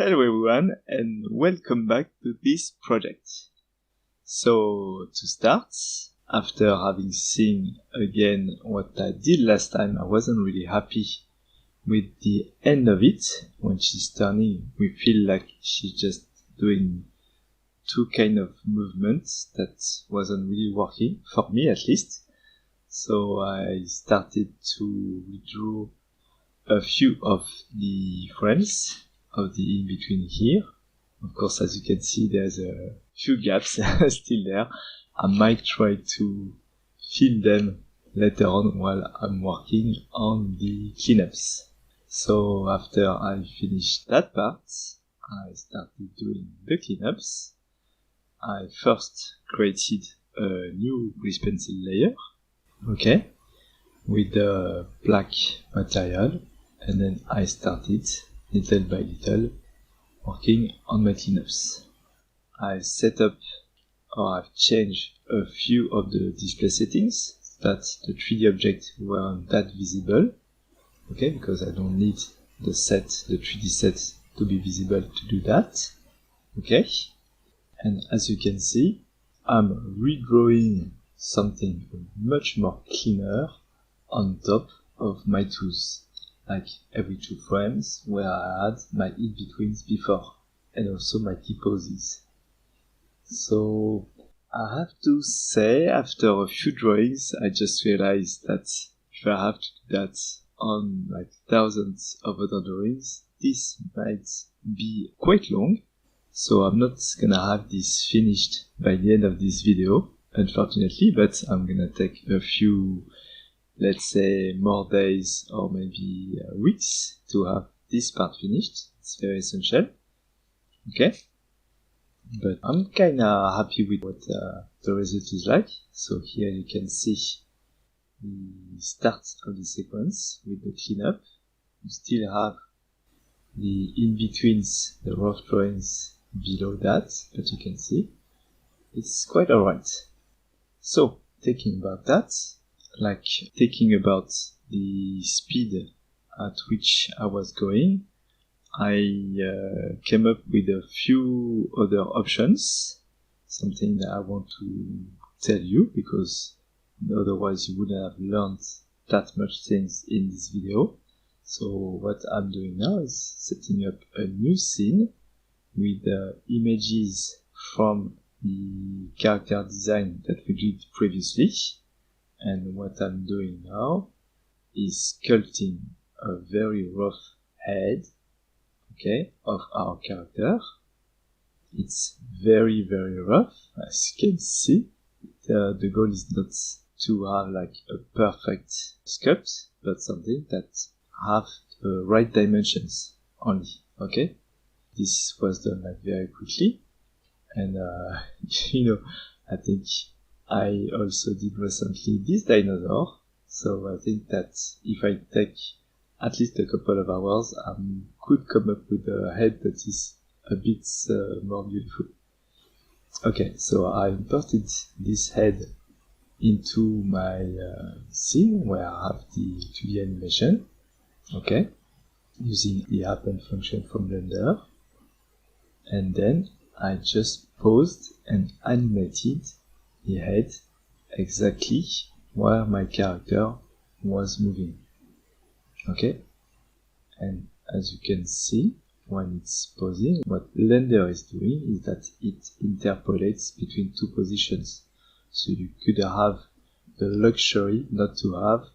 Hello everyone and welcome back to this project. So to start, after having seen again what I did last time, I wasn't really happy with the end of it. When she's turning, we feel like she's just doing two kind of movements that wasn't really working, for me at least. So I started to redraw a few of the frames of the in-between here. Of course, as you can see, there's a few gaps still there. I might try to fill them later on while I'm working on the cleanups. So after I finished that part, I started doing the cleanups. I first created a new grease pencil layer, okay, with the black material, and then I started little by little working on my cleanups. I set up or I've changed a few of the display settings so that the 3D objects weren't that visible, okay, because I don't need the 3D set to be visible to do that, okay. And as you can see, I'm redrawing something much more cleaner on top of my tools, like every 2 frames where I had my in-betweens before, and also my key poses. So I have to say, after a few drawings, I just realized that if I have to do that on like thousands of other drawings, this might be quite long. So I'm not gonna have this finished by the end of this video, unfortunately, but I'm gonna take a few, let's say, more days or maybe weeks to have this part finished. It's very essential, okay? But I'm kinda happy with what the result is like. So here you can see the start of the sequence with the cleanup. You still have the in-betweens, the rough drawings below that, but you can see it's quite alright. So, thinking about that, like thinking about the speed at which I was going, I came up with a few other options, something that I want to tell you, because otherwise you wouldn't have learned that much things in this video. So what I'm doing now is setting up a new scene with images from the character design that we did previously. And what I'm doing now is sculpting a very rough head, okay, of our character. It's very, very rough, as you can see. The goal is not to have like a perfect sculpt, but something that have the right dimensions only, okay? This was done like very quickly, and I think I also did recently this dinosaur, so I think that if I take at least a couple of hours, I could come up with a head that is a bit more beautiful. Okay, so I imported this head into my scene where I have the 2D animation, okay, using the happen function from Blender, and then I just paused and animated the head exactly where my character was moving, okay. And as you can see, when it's pausing, what Blender is doing is that it interpolates between 2 positions. So you could have the luxury not to have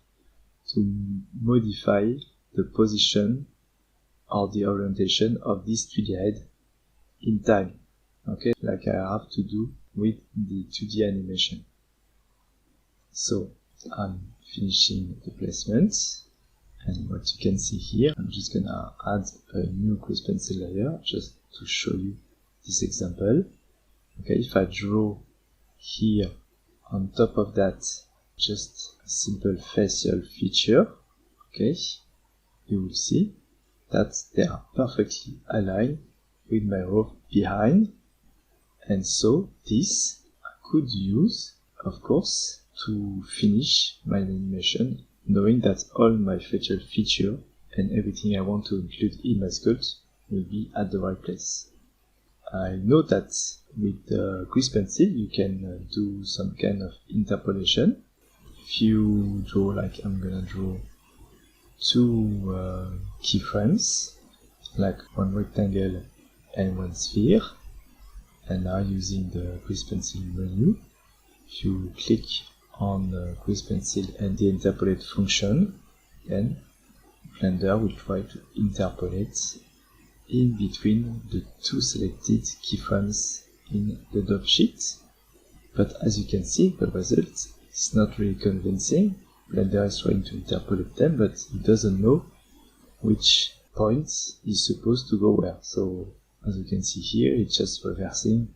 to modify the position or the orientation of this 3D head in time, okay, like I have to do with the 2D animation. So I'm finishing the placement, and what you can see here, I'm just gonna add a new grease pencil layer just to show you this example. Okay, if I draw here on top of that just a simple facial feature, okay, you will see that they are perfectly aligned with my row behind, and so this I could use, of course, to finish my animation, knowing that all my facial feature and everything I want to include in my sculpt will be at the right place. I know that with the quiz pencil you can do some kind of interpolation. If you draw, like I'm gonna draw two keyframes, like one rectangle and one sphere, and now using the quiz pencil menu, if you click on the quiz pencil and the interpolate function, then Blender will try to interpolate in between the two selected keyframes in the dot sheet. But as you can see, the result is not really convincing. Blender is trying to interpolate them, but it doesn't know which point is supposed to go where. So as you can see here, it's just reversing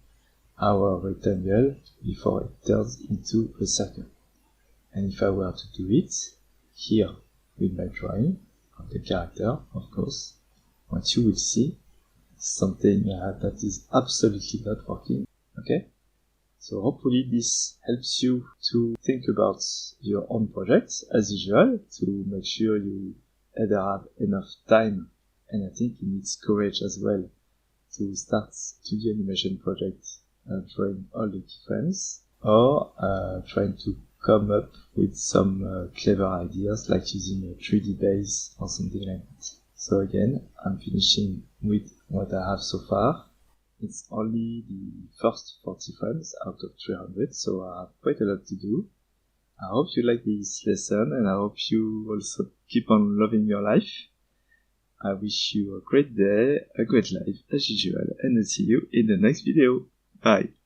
our rectangle before it turns into a circle. And if I were to do it here with my drawing of the character, of course, what you will see is something that is absolutely not working. Okay? So hopefully this helps you to think about your own project as usual, to make sure you either have enough time, and I think it needs courage as well, to start 2D animation project drawing all the keyframes, or trying to come up with some clever ideas like using a 3D base or something like that. So again, I'm finishing with what I have so far. It's only the first 40 frames out of 300, so I have quite a lot to do. I hope you like this lesson, and I hope you also keep on loving your life. I wish you a great day, a great life as usual, and I'll see you in the next video. Bye!